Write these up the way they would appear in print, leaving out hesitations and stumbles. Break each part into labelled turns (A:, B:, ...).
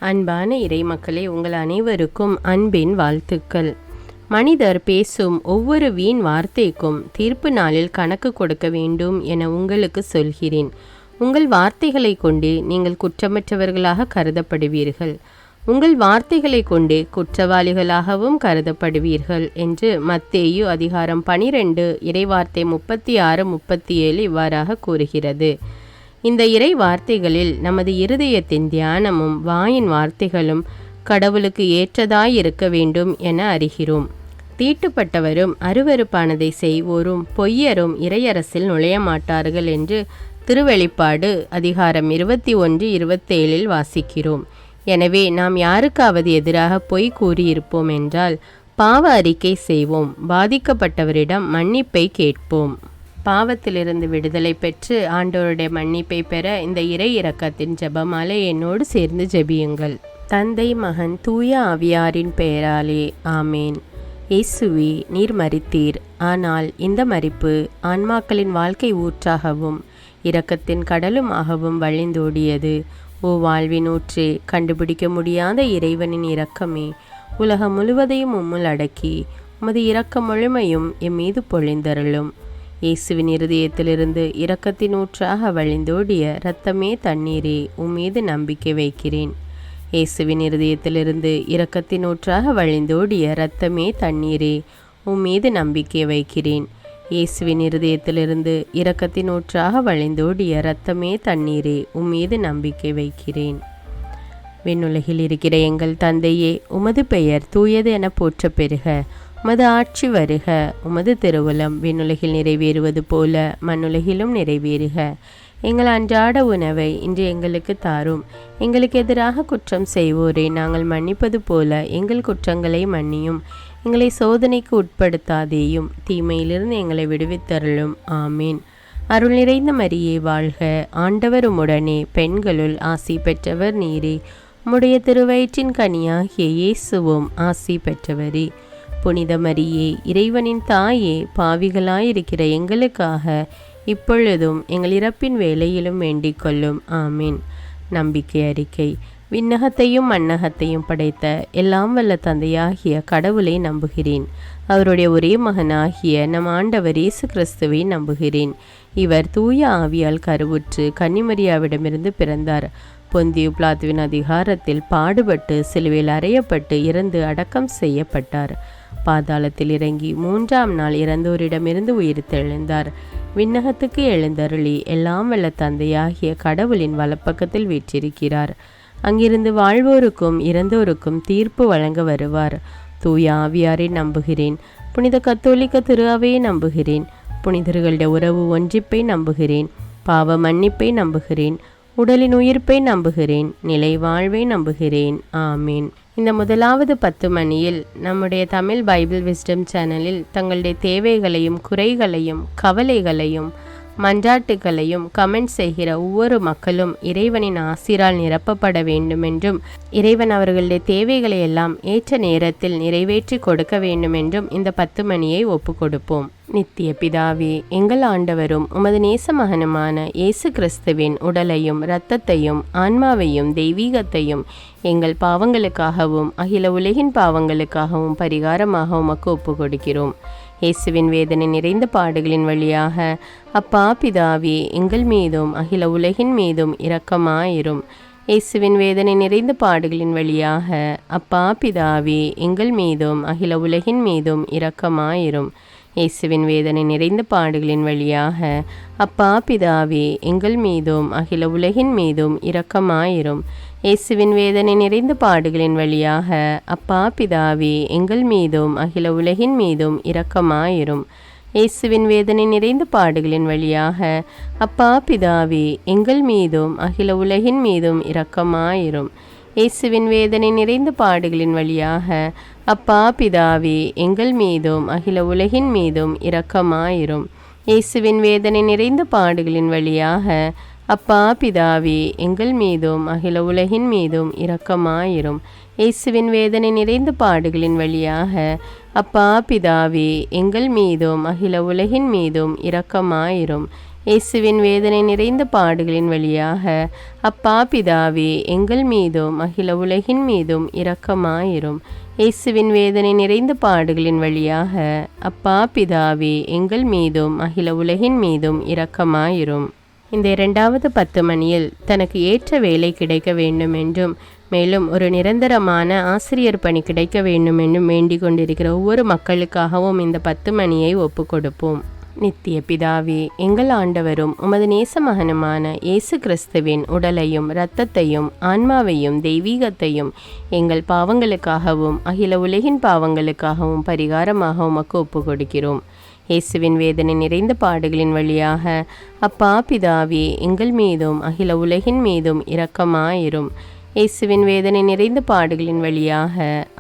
A: அன்பான இறைமக்களே, உங்கள் அனைவருக்கும் அன்பின் வாழ்த்துக்கள். மனிதர் பேசும் ஒவ்வொரு வீண் வார்த்தைக்கும் தீர்ப்பு நாளில் கணக்கு கொடுக்க வேண்டும் என உங்களுக்கு சொல்கிறேன். உங்கள் வார்த்தைகளை கொண்டு நீங்கள் குற்றமற்றவர்களாக கருதப்படுவீர்கள். உங்கள் வார்த்தைகளை கொண்டு குற்றவாளிகளாகவும் கருதப்படுவீர்கள் என்று மத்தேயு அதிகாரம் 12 இறைவார்த்தை 36-37 இவ்வாறாக கூறுகிறது. இந்த இறை வார்த்தைகளில் நமது இருதயத்தின் தியானமும் வாயின் வார்த்தைகளும் கடவுளுக்கு ஏற்றதாயிருக்க வேண்டும் என அறிகிறோம். தீட்டுப்பட்டவரும் அருவருப்பானதை செய்வோரும் பொய்யரும் இறையரசில் நுழைய மாட்டார்கள் என்று திருவெளிப்பாடு அதிகாரம் 21-27 வாசிக்கிறோம். எனவே நாம் யாருக்காவது எதிராக பொய் கூறியிருப்போம் என்றால் பாவ அறிக்கை செய்வோம், பாதிக்கப்பட்டவரிடம் மன்னிப்பை கேட்போம். பாவத்திலிருந்து விடுதலை பெற்று ஆண்டவருடைய மன்னிப்பை பெற இந்த இறை இரக்கத்தின் ஜெபமாலை என்னோடு சேர்ந்து ஜெபியுங்கள். தந்தை, மகன், தூய ஆவியாரின் பெயராலே ஆமேன். இயேசுவே, நீர் மரித்தீர், ஆனால் இந்த மரிப்பு ஆன்மாக்களின் வாழ்க்கை ஊற்றாகவும் இரக்கத்தின் கடலுமாகவும் வழிந்தோடியது. ஓ வாழ்வின் ஊற்றே, கண்டுபிடிக்க முடியாத இறைவனின் இரக்கமே, உலகம் முழுவதையும் உம்முள் அடக்கி உமது இரக்க முழுமையும் எம் மீது பொழிந்தருளும். இயேசுவின் இருதயத்திலிருந்து இரக்கத்தின் ஊற்றாக வழிந்தோடிய இரத்தமே தண்ணீரே, உம்மீது நம்பிக்கை வைக்கிறேன். இயேசுவின் இருதயத்திலிருந்து இரக்கத்தின் ஊற்றாக வழிந்தோடிய இரத்தமே தண்ணீரே, உம்மீது நம்பிக்கை வைக்கிறேன். இயேசுவின் இருதயத்திலிருந்து இரக்கத்தின் ஊற்றாக வழிந்தோடிய இரத்தமே தண்ணீரே, உம்மீது நம்பிக்கை வைக்கிறேன். விண்ணுலகில் இருக்கிற எங்கள் தந்தையே, உமது பெயர் தூயது என போற்ற பெறுக. உமது ஆட்சி வருக. உமது திருவுளம் விண்ணுலகில் நிறைவேறுவது போல மண்ணுலகிலும் நிறைவேறுக. எங்கள் அன்றாட உணவை இன்று எங்களுக்கு தாரும். எங்களுக்கு எதிராக குற்றம் செய்வோரை நாங்கள் மன்னிப்பது போல எங்கள் குற்றங்களை மன்னியும். எங்களை சோதனைக்கு உட்படுத்தாதேயும், தீமையிலிருந்து எங்களை விடுவித்தருளும். ஆமீன். அருள் நிறைந்த மரியே வாழ்க. ஆண்டவர் உம்முடனே, பெண்களுள் ஆசி பெற்றவர் நீரே. உம்முடைய திருவயிற்றின் கனியாகிய இயேசுவும் ஆசி பெற்றவரே. புனித மரியே, இறைவனின் தாயே, பாவிகளாயிருக்கிற எங்களுக்காக இப்பொழுதும் எங்கள் இறப்பின் வேளையிலும் வேண்டிக் கொள்ளும். ஆமீன். நம்பிக்கை அறிக்கை. விண்ணகத்தையும் மண்ணகத்தையும் படைத்த எல்லாம் வல்ல தந்தையாகிய கடவுளை நம்புகிறேன். அவருடைய ஒரே மகனாகிய நம் ஆண்டவர் இயேசு கிறிஸ்துவை நம்புகிறேன். இவர் தூய ஆவியால் கருவுற்று கன்னிமரியாவிடமிருந்து பிறந்தார். பொந்தியு பிலாத்துவின் அதிகாரத்தில் பாடுபட்டு சிலுவையில் அறையப்பட்டு இறந்து அடக்கம் செய்யப்பட்டார். பாதாளத்தில் இறங்கி 3ஆம் நாள் இறந்தோரிடமிருந்து உயிர்த்தெழுந்தார். விண்ணகத்துக்கு எழுந்தருளி எல்லாம் வல்ல தந்தையாகிய கடவுளின் வலப்பக்கத்தில் வீற்றிருக்கிறார். அங்கிருந்து வாழ்வோருக்கும் இறந்தோருக்கும் தீர்ப்பு வழங்க வருவார். தூய ஆவியாரை நம்புகிறேன். புனித கத்தோலிக்க திரு அவையை நம்புகிறேன். புனிதர்களுடைய உறவு ஒன்றிப்பை நம்புகிறேன். பாவ மன்னிப்பை நம்புகிறேன். உடலின் உயிர்ப்பை நம்புகிறேன். நிலை வாழ்வை நம்புகிறேன். ஆமீன். இந்த முதலாவது 10 மணியில் நம்முடைய தமிழ் பைபிள் விஸ்டம் சேனலில் தங்களுடைய தேவைகளையும் குறைகளையும் கவலைகளையும் மன்றாட்டுகளையும் கமெண்ட் செய்கிற ஒவ்வொரு மக்களும் இறைவனின் ஆசிரால் நிரப்பப்பட வேண்டுமென்றும் இறைவன் அவர்களுடைய தேவைகளை எல்லாம் ஏற்ற நேரத்தில் நிறைவேற்றி கொடுக்க வேண்டுமென்றும் இந்த 10 மணியை ஒப்பு கொடுப்போம். நித்திய பிதாவே, எங்கள் ஆண்டவரும் உமது நேச மகனுமான இயேசு கிறிஸ்துவின் உடலையும் இரத்தத்தையும் ஆன்மாவையும் தெய்வீகத்தையும் எங்கள் பாவங்களுக்காகவும் அகில உலகின் பாவங்களுக்காகவும் பரிகாரமாக உமக்கு ஒப்பு கொடுக்கிறோம். இயேசுவின் வேதனை நிறைந்த பாடுகளின் வழியாக அப்பா பிதாவே, எங்கள் மீதும் அகில உலகின் மீதும் இரக்கமாயிரும். இயேசுவின் வேதனை நிறைந்த பாடுகளின் வழியாக அப்பா பிதாவே, எங்கள் மீதும் அகில உலகின் மீதும் இரக்கமாயிரும். இயேசுவின் வேதனை நிறைந்த பாடுகளின் வழியாக அப்பா பிதாவே, எங்கள் மீதும் அகில உலகின் மீதும் இரக்கமாயிரும். இயேசுவின் வேதனை நிறைந்த பாடுகளின் வழியாக அப்பா பிதாவே, எங்கள் மீதும் அகில உலகின் மீதும் இரக்கமாயிரும். இயேசுவின் வேதனை நிறைந்த பாடுகளின் வழியாக அப்பா பிதாவே, எங்கள் மீதும் அகில உலகின் மீதும் இரக்கமாயிரும். இயேசுவின் வேதனை நிறைந்த பாடுகளின் வழியாக அப்பா பிதாவே, எங்கள் மீதும் அகில உலகின் மீதும் இரக்கமாயிரும். இயேசுவின் வேதனை நிறைந்த பாடுகளின் வழியாக அப்பா பிதாவே, எங்கள் மீதும் அகில உலகின் மீதும் இரக்கமாயிரும். இயேசுவின் வேதனை நிறைந்த பாடுகளின் வழியாக அப்பா பிதாவே, எங்கள் மீதும் அகில உலகின் மீதும் இரக்கமாயிரும். இயேசுவின் வேதனை நிறைந்த பாடுகளின் வழியாக அப்பா பிதாவே எங்கள் மீதும் அகில உலகின் மீதும் இரக்கமாயிரும். இயேசுவின் வேதனை நிறைந்த பாடுகளின் வழியாக அப்பா பிதாவே எங்கள் மீதும் அகில உலகின் மீதும் இரக்கமாயிரும். இந்த 2வது 10 மணியில் தனக்கு ஏற்ற வேலை கிடைக்க வேண்டும் என்றும் மேலும் ஒரு நிரந்தரமான ஆசிரியர் பணி கிடைக்க வேண்டும் என்றும் வேண்டிக் கொண்டிருக்கிற ஒவ்வொரு மக்களுக்காகவும் இந்த 10 மணியை ஒப்பு கொடுப்போம். நித்திய பிதாவே, எங்கள் ஆண்டவரும் உமது நேச மகனுமான இயேசு கிறிஸ்துவின் உடலையும் இரத்தத்தையும் ஆன்மாவையும் தெய்வீகத்தையும் எங்கள் பாவங்களுக்காகவும் அகில உலகின் பாவங்களுக்காகவும் பரிகாரமாக உமக்கு ஒப்பு கொடுக்கிறோம். இயேசுவின் வேதனை நிறைந்த பாடுகளின் வழியாக அப்பா பிதாவே எங்கள் மீதும் அகில உலகின் மீதும் இரக்கமாயிரும். இயேசுவின் வேதனை நிறைந்த பாடுகளின் வழியாக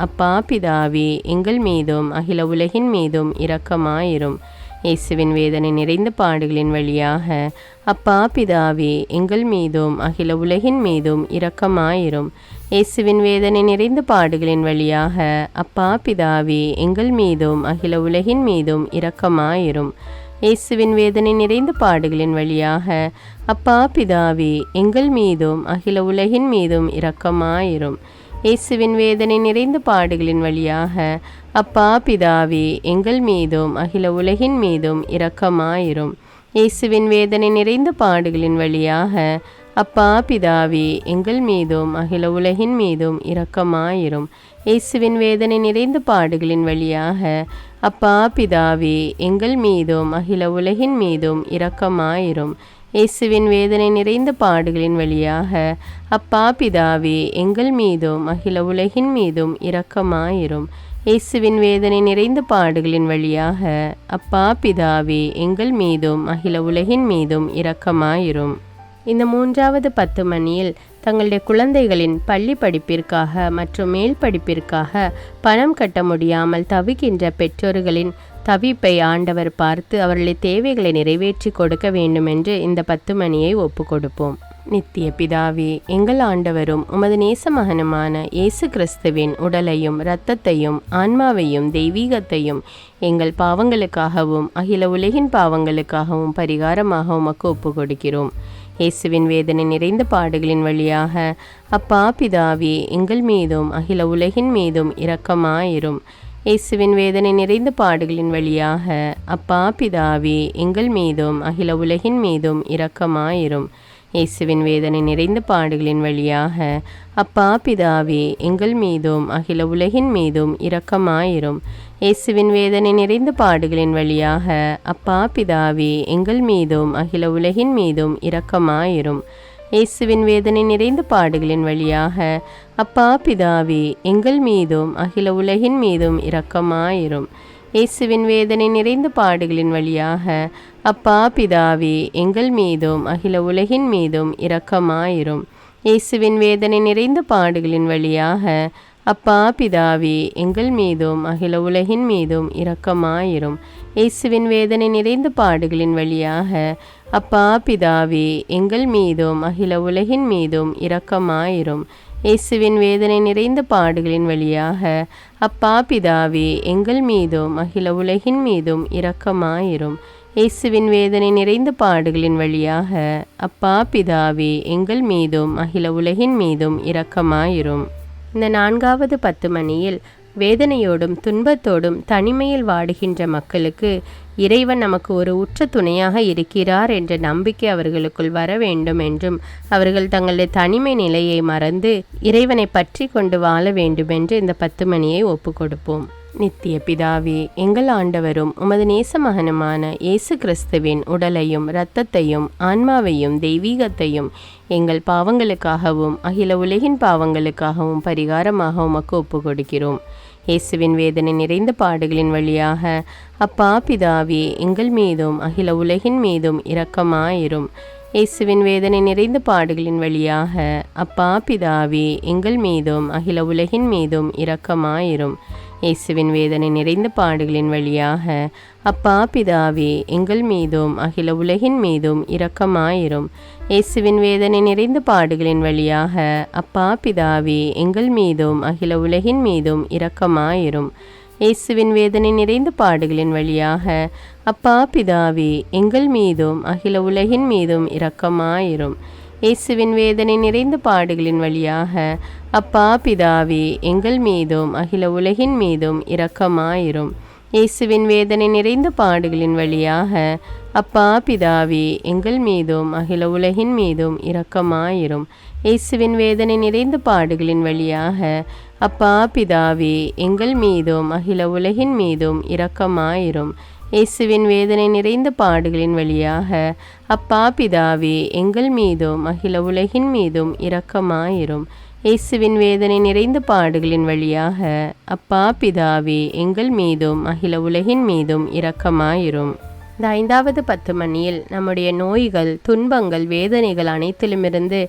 A: அப்பா பிதாவே எங்கள் மீதும் அகில உலகின் மீதும் இரக்கமாயிரும். இயேசுவின் வேதனை நிறைந்த பாடுகளின் வழியாக அப்பா பிதாவே எங்கள் மீதும் அகில உலகின் மீதும் இரக்கமாயிரும். இயேசுவின் வேதனை நிறைந்த பாடுகளின் வழியாக அப்பா பிதாவே எங்கள் மீதும் அகில உலகின் மீதும் இரக்கமாயிரும். இயேசுவின் வேதனை நிறைந்த பாடுகளின் வழியாக அப்பா பிதாவே எங்கள் மீதும் அகில உலகின் மீதும் இரக்கமாயிரும். இயேசுவின் வேதனை நிறைந்த பாடுகளின் வழியாக அப்பா பிதாவே எங்கள் மீதும் அகில உலகின் மீதும் இரக்கமாயிரும். இயேசுவின் வேதனை நிறைந்த பாடுகளின் வழியாக அப்பா பிதாவே எங்கள் மீதும் அகில உலகின் மீதும் இரக்கமாயிரும். இயேசுவின் வேதனை நிறைந்த பாடுகளின் வழியாக அப்பா பிதாவே எங்கள் மீதும் அகில உலகின் மீதும் இரக்கமாயிரும். இயேசுவின் வேதனை நிறைந்த பாடுகளின் வழியாக அப்பா பிதாவே எங்கள் மீதும் அகில உலகின் மீதும் இரக்கமாயிரும். இயேசுவின் வேதனை நிறைந்த பாடுகளின் வழியாக அப்பா பிதாவே எங்கள் மீதும் அகில உலகின் மீதும் இரக்கமாயிரும். இந்த 3வது 10 மணியில் தங்களுடைய குழந்தைகளின் பள்ளி படிப்பிற்காக மற்றும் மேல் படிப்பிற்காக பணம் கட்ட முடியாமல் தவிக்கின்ற பெற்றோர்களின் தவிப்பை ஆண்டவர் பார்த்து அவர்களை தேவைகளை நிறைவேற்றி கொடுக்க வேண்டும் என்று இந்த 10 மணியை ஒப்பு கொடுப்போம். நித்திய பிதாவே, எங்கள் ஆண்டவரும் உமது நேச மகனுமான இயேசு கிறிஸ்துவின் உடலையும் இரத்தத்தையும் ஆன்மாவையும் தெய்வீகத்தையும் எங்கள் பாவங்களுக்காகவும் அகில உலகின் பாவங்களுக்காகவும் பரிகாரமாக உமக்கு ஒப்பு கொடுக்கிறோம். இயேசுவின் வேதனை நிறைந்த பாடுகளின் வழியாக அப்பா பிதாவே எங்கள் மீதும் அகில உலகின் மீதும் இரக்கமாயிரும். இயேசுவின் வேதனை நிறைந்த பாடுகளின் வழியாக அப்பா பிதாவே எங்கள் மீதும் அகில உலகின் மீதும் இரக்கமாயிரும். இயேசுவின் வேதனை நிறைந்த பாடுகளின் வழியாக அப்பா பிதாவே எங்கள் மீதும் அகில உலகின் மீதும் இரக்கமாயிரும். இயேசுவின் வேதனை நிறைந்த பாடுகளின் வழியாக அப்பா பிதாவே எங்கள் மீதும் அகில உலகின் மீதும் இரக்கமாயிரும். இயேசுவின் வேதனை நிறைந்த பாடுகளின் வழியாக அப்பா பிதாவே எங்கள் மீதும் அகில உலகின் மீதும் இரக்கமாயிரும். இயேசுவின் வேதனை நிறைந்த பாடுகளின் வழியாக அப்பா பிதாவே எங்கள் மீதும் அகில உலகின் மீதும் இரக்கமாயிரும். இயேசுவின் வேதனை நிறைந்த பாடுகளின் வழியாக அப்பா பிதாவே எங்கள் மீதும் அகில உலகின் மீதும் இரக்கமாயிரும். இயேசுவின் வேதனை நிறைந்த பாடுகளின் வழியாக அப்பா பிதாவே எங்கள் மீதும் அகில உலகின் மீதும் இரக்கமாயிரும். இயேசுவின் வேதனை நிறைந்த பாடுகளின் வழியாக அப்பா பிதாவே எங்கள் மீதும் அகில உலகின் மீதும் இரக்கமாயிரும். இயேசுவின் வேதனை நிறைந்த பாடுகளின் வழியாக அப்பா பிதாவே எங்கள் மீதும் அகில உலகின் மீதும் இரக்கமாயிரும். இந்த 4வது 10 மணியில் வேதனையோடும் துன்பத்தோடும் தனிமையில் வாடுகின்ற மக்களுக்கு இறைவன் நமக்கு ஒரு உற்ற துணையாக இருக்கிறார் என்ற நம்பிக்கை அவர்களுக்குள் வர வேண்டும் என்றும் அவர்கள் தங்களுடைய தனிமை நிலையை மறந்து இறைவனை பற்றி கொண்டு வாழ வேண்டும் என்று இந்த 10 மணியை ஒப்பு கொடுப்போம். நித்திய பிதாவே, எங்கள் ஆண்டவரும் உமது நேச மகனுமான இயேசு கிறிஸ்துவின் உடலையும் இரத்தத்தையும் ஆன்மாவையும் தெய்வீகத்தையும் எங்கள் பாவங்களுக்காகவும் அகில உலகின் பாவங்களுக்காகவும் பரிகாரமாக உமக்கு ஒப்பு கொடுக்கிறோம். இயேசுவின் வேதனை நிறைந்த பாடுகளின் வழியாக அப்பா பிதாவே எங்கள் மீதும் அகில உலகின் மீதும் இரக்கமாயிரும். இயேசுவின் வேதனை நிறைந்த பாடுகளின் வழியாக அப்பா பிதாவே எங்கள் மீதும் அகில உலகின் மீதும் இரக்கமாயிரும். இயேசுவின் வேதனை நிறைந்த பாடுகளின் வழியாக அப்பா பிதாவே எங்கள் மீதும் அகில உலகின் மீதும் இரக்கமாயிரும். இயேசுவின் வேதனை நிறைந்த பாடுகளின் வழியாக அப்பா பிதாவே எங்கள் மீதும் அகில உலகின் மீதும் இரக்கமாயிரும். இயேசுவின் வேதனை நிறைந்த பாடுகளின் வழியாக அப்பா பிதாவே எங்கள் மீதும் அகில உலகின் மீதும் இரக்கமாயிரும். இயேசுவின் வேதனை நிறைந்த பாடுகளின் வழியாக அப்பா பிதாவே எங்கள் மீதும் அகில உலகின் மீதும் இரக்கமாயிரும். இயேசுவின் வேதனை நிறைந்த பாடுகளின் வழியாக அப்பா பிதாவே எங்கள் மீதும் அகில உலகின் மீதும் இரக்கமாயிரும். இயேசுவின் வேதனை நிறைந்த பாடுகளின் வழியாக அப்பா பிதாவே எங்கள் மீதும் அகில உலகின் மீதும் இரக்கமாயிரும். இயேசுவின் வேதனை நிறைந்த பாடுகளின் வழியாக அப்பா பிதாவே எங்கள் மீதும் அகில உலகின் மீதும் இரக்கமாயிரும். இயேசுவின் வேதனை நிறைந்த பாடுகளின் வழியாக அப்பா பிதாவே எங்கள் மீதும் அகில உலகின் மீதும் இரக்கமாயிரும். இந்த 5வது 10 மணியில் நம்முடைய நோய்கள், துன்பங்கள், வேதனைகள் அனைத்திலுமிருந்து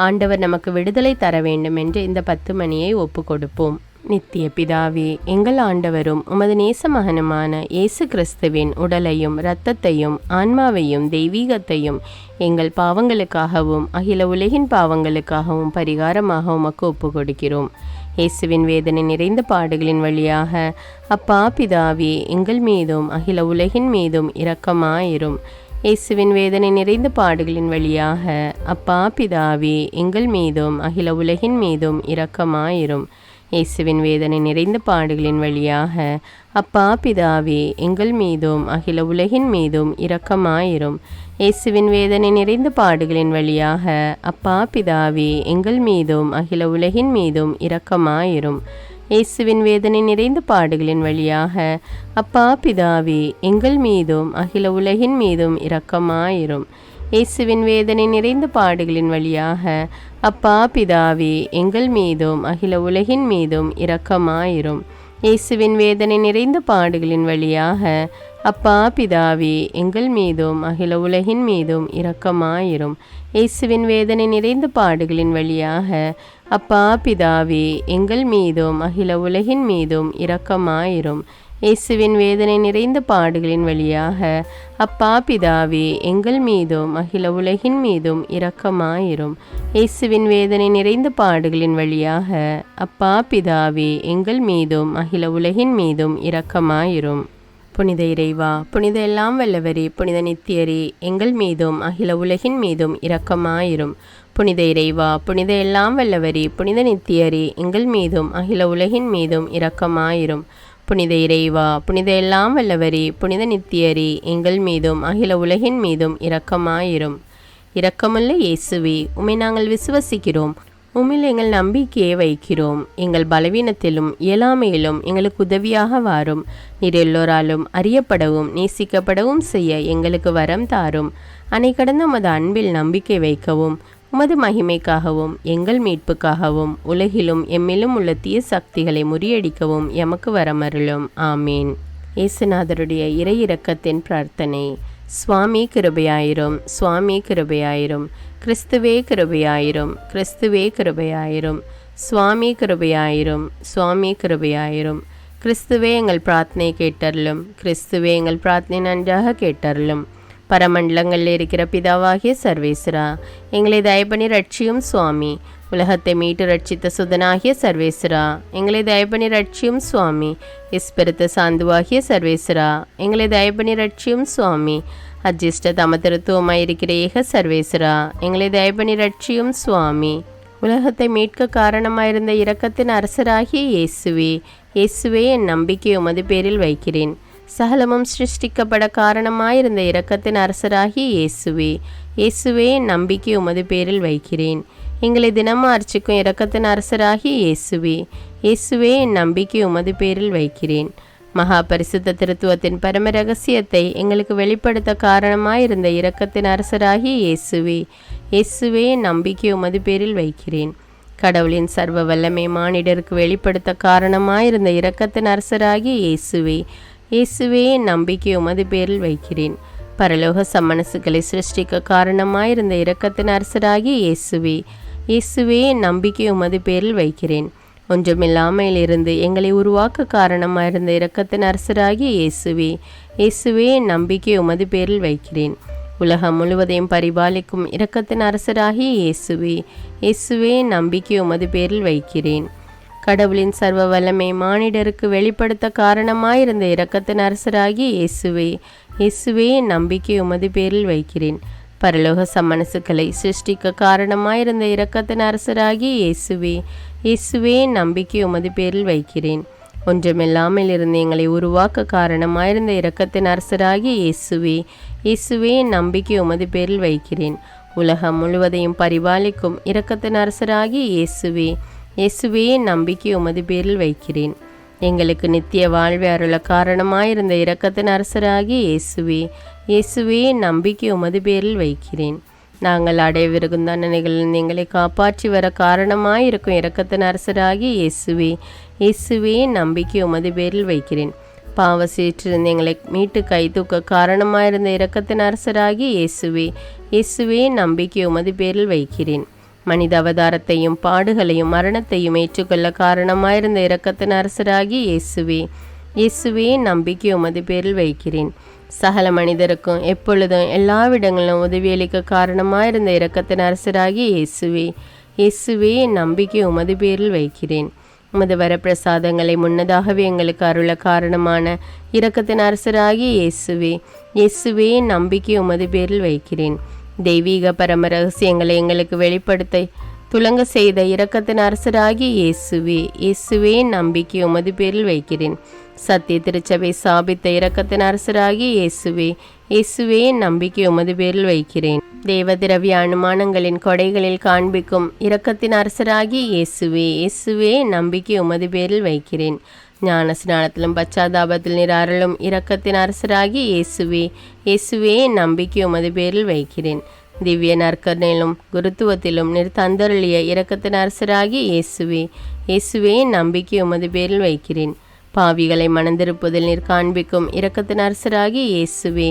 A: ஆண்டவர் நமக்கு விடுதலை தர வேண்டும் என்று இந்த 10 மணியை ஒப்பு கொடுப்போம். நித்திய பிதாவே, எங்கள் ஆண்டவரும் உமது நேச மகனுமான இயேசு கிறிஸ்துவின் உடலையும் இரத்தத்தையும் ஆன்மாவையும் தெய்வீகத்தையும் எங்கள் பாவங்களுக்காகவும் அகில உலகின் பாவங்களுக்காகவும் பரிகாரமாக உமக்கு ஒப்பு கொடுக்கிறோம். இயேசுவின் வேதனை நிறைந்த பாடுகளின் வழியாக அப்பா பிதாவே எங்கள் மீதும் அகில உலகின் மீதும் இரக்கமாயிரும். இயேசுவின் வேதனை நிறைந்த பாடுகளின் வழியாக அப்பா பிதாவே எங்கள் மீதும் அகில உலகின் மீதும் இரக்கமாயிரும். இயேசுவின் வேதனை நிறைந்த பாடுகளின் வழியாக அப்பா பிதாவே எங்கள் மீதும் அகில உலகின் மீதும் இரக்கமாயிரும். இயேசுவின் வேதனை நிறைந்த பாடுகளின் வழியாக அப்பா பிதாவே எங்கள் மீதும் அகில உலகின் மீதும் இரக்கமாயிரும். இயேசுவின் வேதனை நிறைந்த பாடுகளின் வழியாக அப்பா பிதாவே எங்கள் மீதும் அகில உலகின் மீதும் இரக்கமாயிரும். இயேசுவின் வேதனை நிறைந்த பாடுகளின் வழியாக அப்பா பிதாவே எங்கள் மீதும் அகில உலகின் மீதும் இரக்கமாயிரும். இயேசுவின் வேதனை நிறைந்த பாடுகளின் வழியாக அப்பா பிதாவே எங்கள் மீதும் அகில உலகின் மீதும் இரக்கமாயிரும். இயேசுவின் வேதனை நிறைந்த பாடுகளின் வழியாக அப்பா பிதாவே எங்கள் மீதும் அகில உலகின் மீதும் இரக்கமாயிரும். இயேசுவின் வேதனை நிறைந்த பாடுகளின் வழியாக அப்பா பிதாவே எங்கள் மீதும் அகில உலகின் மீதும் இரக்கமாயிரும். இயேசுவின் வேதனை நிறைந்த பாடுகளின் வழியாக அப்பா பிதாவே எங்கள் மீதும் அகில உலகின் மீதும் இரக்கமாயிரும். புனித இறைவா, புனித எல்லாம் வல்லவரே, புனித நித்தியரே, எங்கள் மீதும் அகில உலகின் மீதும் இரக்கமாயிரும். புனித இறைவா, புனித எல்லாம் வல்லவரே, புனித நித்தியரே, எங்கள் மீதும் அகில உலகின் மீதும் இரக்கமாயிரும். புனித இறைவா, புனித எல்லாம் வல்லவரே, புனித நித்தியரே, எங்கள் மீதும் அகில உலகின் மீதும் இரக்கமாயிரும். இரக்கமுள்ள இயேசுவே, உம்மை நாங்கள் விசுவசிக்கிறோம், உம்மில் எங்கள் நம்பிக்கையை வைக்கிறோம். எங்கள் பலவீனத்திலும் இயலாமையிலும் எங்களுக்கு உதவியாக வாரும். நீர் எல்லோராலும் அறியப்படவும் நேசிக்கப்படவும் செய்ய எங்களுக்கு வரம் தாரும். அன்னை கடந்த உமது அன்பில் நம்பிக்கை வைக்கவும், உமது மகிமைக்காகவும் எங்கள் மீட்புக்காகவும் உலகிலும் எம்மிலும் உள்ள தீய சக்திகளை முறியடிக்கவும் எமக்கு வரமருளும். ஆமீன். இயேசுநாதருடைய இறை இரக்கத்தின் பிரார்த்தனை. சுவாமி கிருபையாயிரும், சுவாமி கிருபையாயிரும், கிறிஸ்துவே கிருபையாயிரும், கிறிஸ்துவே கிருபையாயிரும், சுவாமி கிருபையாயிரும், சுவாமி கிருபையாயிரும். கிறிஸ்துவே எங்கள் பிரார்த்தனை கேட்டருளும், கிறிஸ்துவே எங்கள் பிரார்த்தனை நன்றாக கேட்டருளும். பரமண்டலங்களில் இருக்கிற பிதாவாகிய சர்வேஸ்வரா, எங்களை தயபணி ரட்சியும் சுவாமி. உலகத்தை மீட்டு ரட்சித்த சுதனாகிய சர்வேஸ்வரா, எங்களை தயபணி ரட்சியும் சுவாமி. இஸ்பெருத்த சாந்துவாகிய சர்வேஸ்வரா, எங்களை தயபணி ரட்சியும் சுவாமி. அஜிஷ்ட தமதிருத்துவமாயிருக்கிற ஏக சர்வேஸ்வரா, எங்களை தயபணி ரட்சியும் சுவாமி. உலகத்தை மீட்க காரணமாயிருந்த இரக்கத்தின் அரசராகிய இயேசுவே, இயேசுவே என் நம்பிக்கை உமது பேரில் வைக்கிறேன். சகலமும் சிருஷ்டிக்கப்பட காரணமாயிருந்த இரக்கத்தின் அரசராகிய இயேசுவே, இயேசுவே என் நம்பிக்கை உமது பேரில் வைக்கிறேன். எங்களை தினமும் அர்ச்சிக்கும் இரக்கத்தின் அரசராகிய இயேசுவே, இயேசுவே என் நம்பிக்கை உமது பேரில் வைக்கிறேன். மகா பரிசுத்த திருத்துவத்தின் பரம ரகசியத்தை எங்களுக்கு வெளிப்படுத்த காரணமாயிருந்த இரக்கத்தின் அரசராகிய இயேசுவே, இயேசுவே என் நம்பிக்கை உமது பேரில் வைக்கிறேன். கடவுளின் சர்வ வல்லமை மானிடருக்கு வெளிப்படுத்த காரணமாயிருந்த இரக்கத்தின் அரசராகிய இயேசுவே, இயேசுவே என் நம்பிக்கை உமது பேரில் வைக்கிறேன். பரலோக சம்மனசுகளை சிருஷ்டிக்க காரணமாயிருந்த இரக்கத்தின் அரசராகிய இயேசுவே, இயேசுவே என் நம்பிக்கை உமது பேரில் வைக்கிறேன். ஒன்றுமில்லாமையிலிருந்து எங்களை உருவாக்க காரணமாயிருந்த இரக்கத்தின் அரசராகிய இயேசுவே, இயேசுவே என் நம்பிக்கை உமது பேரில் வைக்கிறேன். உலகம் முழுவதையும் பரிபாலிக்கும் இரக்கத்தின் அரசராகிய இயேசுவே, இயேசுவே என் நம்பிக்கை உமது பேரில் வைக்கிறேன். கடவுளின் சர்வ வல்லமை மானிடருக்கு வெளிப்படுத்த காரணமாயிருந்த இரக்கத்தின் அரசராகிய இயேசுவே, இயேசுவே நம்பிக்கை உமது பேரில் வைக்கிறேன். பரலோக சம்மனசுக்களை சிருஷ்டிக்க காரணமாயிருந்த இரக்கத்தின் அரசராகிய இயேசுவே, இயேசுவே நம்பிக்கை உமது பேரில் வைக்கிறேன். ஒன்றுமில்லாமல் இருந்து எங்களை உருவாக்க காரணமாயிருந்த இரக்கத்தின் அரசராகிய இயேசுவே, இயேசுவே நம்பிக்கை உமது பேரில் வைக்கிறேன். உலகம் முழுவதையும் பரிபாலிக்கும் இரக்கத்தின் அரசராகிய இயேசுவே, இயேசுவே நம்பிக்கை உமது பேரில் வைக்கிறேன். எங்களுக்கு நித்திய வாழ்வை அருள காரணமாயிருந்த இரக்கத்தின் அரசராகிய இயேசுவே, இயேசுவே நம்பிக்கை உமது பேரில் வைக்கிறேன். நாங்கள் அடையவிருக்கும் தண்டனைகளில் எங்களை காப்பாற்றி வர காரணமாயிருக்கும் இரக்கத்தின் அரசராகிய இயேசுவே, இயேசுவே நம்பிக்கை உமது பேரில் வைக்கிறேன். பாவ சேற்றிருந்து எங்களை மீட்டு கை தூக்க காரணமாயிருந்த இரக்கத்தின் அரசராகிய இயேசுவே, இயேசுவே நம்பிக்கை உமது பேரில் வைக்கிறேன். மனித அவதாரத்தையும் பாடுகளையும் மரணத்தையும் ஏற்றுக்கொள்ள காரணமாயிருந்த இரக்கத்தின் அரசராகிய இயேசுவே, இயேசுவே நம்பிக்கை உமது பேரில் வைக்கிறேன். சகல மனிதருக்கும் எப்பொழுதும் எல்லாவிடங்களிலும் உதவியளிக்க காரணமாயிருந்த இரக்கத்தின் அரசராகிய இயேசுவே, இயேசுவே நம்பிக்கை உமது பேரில் வைக்கிறேன். உமது வரப்பிரசாதங்களை முன்னதாகவே எங்களுக்கு அருள காரணமான இரக்கத்தின் அரசராகிய இயேசுவே, இயேசுவே நம்பிக்கை உமது பேரில் வைக்கிறேன். தெய்வீக பரம ரகசியங்களை எங்களுக்கு வெளிப்படுத்த துலங்க செய்த இரக்கத்தின் அரசராகிய இயேசுவே, இயேசுவே நம்பிக்கை உமது பேரில் வைக்கிறேன். சத்திய திருச்சபை சாபித்த இரக்கத்தின் அரசராகிய இயேசுவே, இயேசுவே நம்பிக்கை உமது பேரில் வைக்கிறேன். தேவ திரவிய அனுமானங்களின் கொடைகளில் காண்பிக்கும் இரக்கத்தின் அரசராகிய இயேசுவே, இயேசுவே நம்பிக்கை உமது பேரில் வைக்கிறேன். ஞான ஸ்நானத்திலும் பச்சாதாபத்தில் நீர் அருளும் இரக்கத்தின் அரசராகிய இயேசுவே, இயேசுவே நம்பிக்கை உமது பேரில் வைக்கிறேன். திவ்ய நற்கருணையிலும் குருத்துவத்திலும் நீர் தந்தருளிய இரக்கத்தின் அரசராகிய இயேசுவே, இயேசுவே நம்பிக்கை உமது பேரில் வைக்கிறேன். பாவிகளை மனந்திருப்பதில் நீர் காண்பிக்கும் இரக்கத்தின் அரசராகிய இயேசுவே,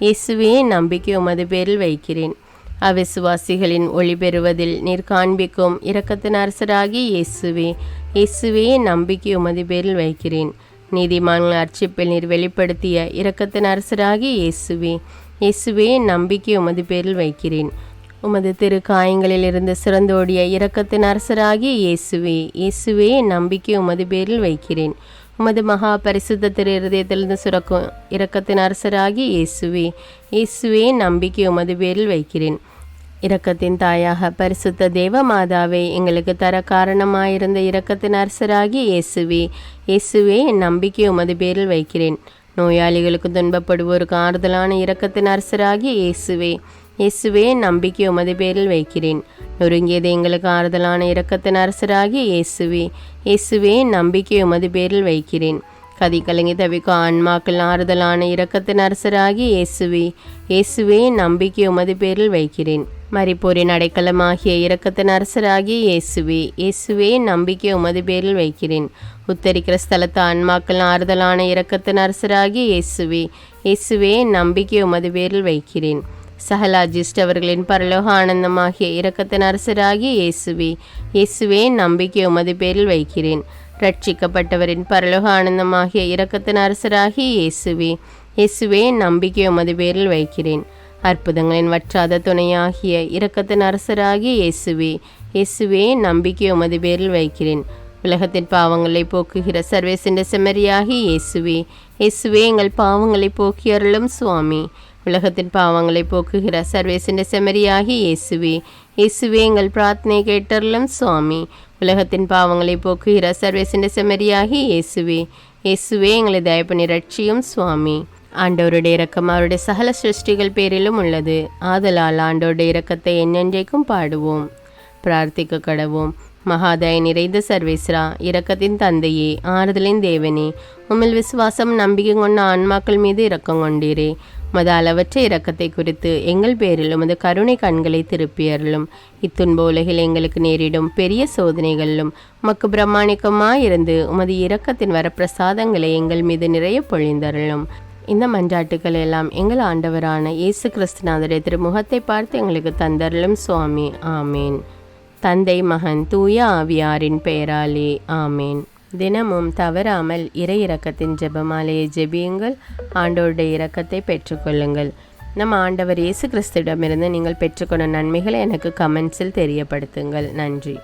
A: இயேசுவே நம்பிக்கை உமது பேரில் வைக்கிறேன். அவிசுவாசிகளின் ஒளி பெறுவதில் நீர் காண்பிக்கும் இரக்கத்தின் அரசராகிய இயேசுவே, இயேசுவே நம்பிக்கை உமது பேரில் வைக்கிறேன். நீதிமான்கள் அர்ச்சிப்பில் நீர் வெளிப்படுத்திய இரக்கத்தின் அரசராகிய இயேசுவே, இயேசுவே நம்பிக்கை உமது பேரில் வைக்கிறேன். உமது திரு காயங்களில் இருந்து சிறந்தோடிய இரக்கத்தின் அரசராகிய இயேசுவே, இயேசுவே நம்பிக்கை உமது பேரில் வைக்கிறேன். உமது மகா பரிசுத்த திரு இருதயத்திலிருந்து சுரக்கும் இரக்கத்தின் அரசராகிய இயேசுவே, இயேசுவே நம்பிக்கை உமது பேரில் வைக்கிறேன். இரக்கத்தின் தாயாக பரிசுத்த தேவ மாதாவை எங்களுக்கு தர காரணமாயிருந்த இரக்கத்தின் அரசராகிய இயேசுவே, இயேசுவே நம்பிக்கை உமது பேரில் வைக்கிறேன். நோயாளிகளுக்கு துன்பப்படுவோருக்கு ஆறுதலான இரக்கத்தின் அரசராகிய இயேசுவே, இயேசுவே நம்பிக்கை உமது பேரில் வைக்கிறேன். நொறுங்கியது எங்களுக்கு ஆறுதலான இரக்கத்தின் அரசராகிய இயேசுவே, இயேசுவே நம்பிக்கை உமது பேரில் வைக்கிறேன். கதி கலங்கி தவிக்கும் ஆன்மாக்கள் ஆறுதலான இரக்கத்தின் அரசராகிய இயேசுவே, இயேசுவே நம்பிக்கை உமது பேரில் வைக்கிறேன். மரிப்போரின் அடைக்கலமாகிய இரக்கத்தின் அரசராகிய இயேசுவே, இயேசுவே நம்பிக்கை உமது பேரில் வைக்கிறேன். உத்தரிக்கிற ஸ்தலத்து ஆன்மாக்கள் ஆறுதலான இரக்கத்தின் அரசராகிய இயேசுவே, இயேசுவே நம்பிக்கை உமது பேரில் வைக்கிறேன். சகல அஜிஷ்டவர்களின் பரலோக ஆனந்தமாகிய இரக்கத்தின் அரசராகிய இயேசுவே, இயேசுவே நம்பிக்கை உமது பேரில் வைக்கிறேன். ரட்சிக்கப்பட்டவரின் பரலோக ஆனந்தமாகிய இரக்கத்தின் அரசராகிய இயேசுவே, இயேசுவே நம்பிக்கை உமது பேரில் வைக்கிறேன். அற்புதங்களின் வற்றாத துணையாகிய இரக்கத்தின் அரசராகிய இயேசுவே, இயேசுவே நம்பிக்கை உமது பேரில் வைக்கிறேன். உலகத்தின் பாவங்களை போக்குகிற சர்வேசென்ற செம்மறியாகிய இயேசுவே, இயேசுவே எங்கள் பாவங்களை போக்கி அருளும் சுவாமி. உலகத்தின் பாவங்களை போக்குகிற சர்வேசென்ற செம்மறியாகிய இயேசுவே, இயேசுவே எங்கள் பிரார்த்தனை கேட்டருளும் சுவாமி. உலகத்தின் பாவங்களை போக்குகிற சர்வேசென்ற செம்மறியாகிய இயேசுவே, இயேசுவே எங்களை தயப்பனி ரட்சியும் சுவாமி. ஆண்டவருடைய இரக்கம் அவருடைய சகல சிருஷ்டிகள் பேரிலும் உள்ளது. ஆதலால் ஆண்டவருடைய இரக்கத்தை என்னென்றைக்கும் பாடுவோம். பிரார்த்திக்க கடவோம். மகாதய நிறைந்த சர்வேஸ்வரா, இரக்கத்தின் தந்தையே, ஆறுதலின் தேவனே, உம்மில் விசுவாசம் நம்பிக்கை கொண்ட ஆன்மாக்கள் மீது இரக்கம் கொண்டீரே. உமது அளவற்ற இரக்கத்தை குறித்து எங்கள் பேரில் உமது கருணை கண்களை திருப்பியருளும். இத்துன்ப உலகில் எங்களுக்கு நேரிடும் பெரிய சோதனைகளிலும் உமக்கு பிரமாணிக்கமாயிருந்து உமது இரக்கத்தின் வரப்பிரசாதங்களை எங்கள் மீது நிறைய பொழிந்தருளும். இந்த மன்றாட்டுக்கள் எல்லாம் எங்கள் ஆண்டவரான இயேசு கிறிஸ்துநாதரை திருமுகத்தை பார்த்து எங்களுக்கு தந்தருளும் சுவாமி. ஆமேன். தந்தை, மகன், தூய ஆவியாரின் பெயராலே ஆமேன். தினமும் தவறாமல் இறை இரக்கத்தின் ஜெபமாலையை ஜெபியுங்கள். ஆண்டவருடைய இரக்கத்தை பெற்றுக்கொள்ளுங்கள். நம் ஆண்டவர் இயேசு கிறிஸ்துவிடமிருந்து நீங்கள் பெற்றுக்கொண்ட நன்மைகளை எனக்கு கமெண்ட்ஸில் தெரியப்படுத்துங்கள். நன்றி.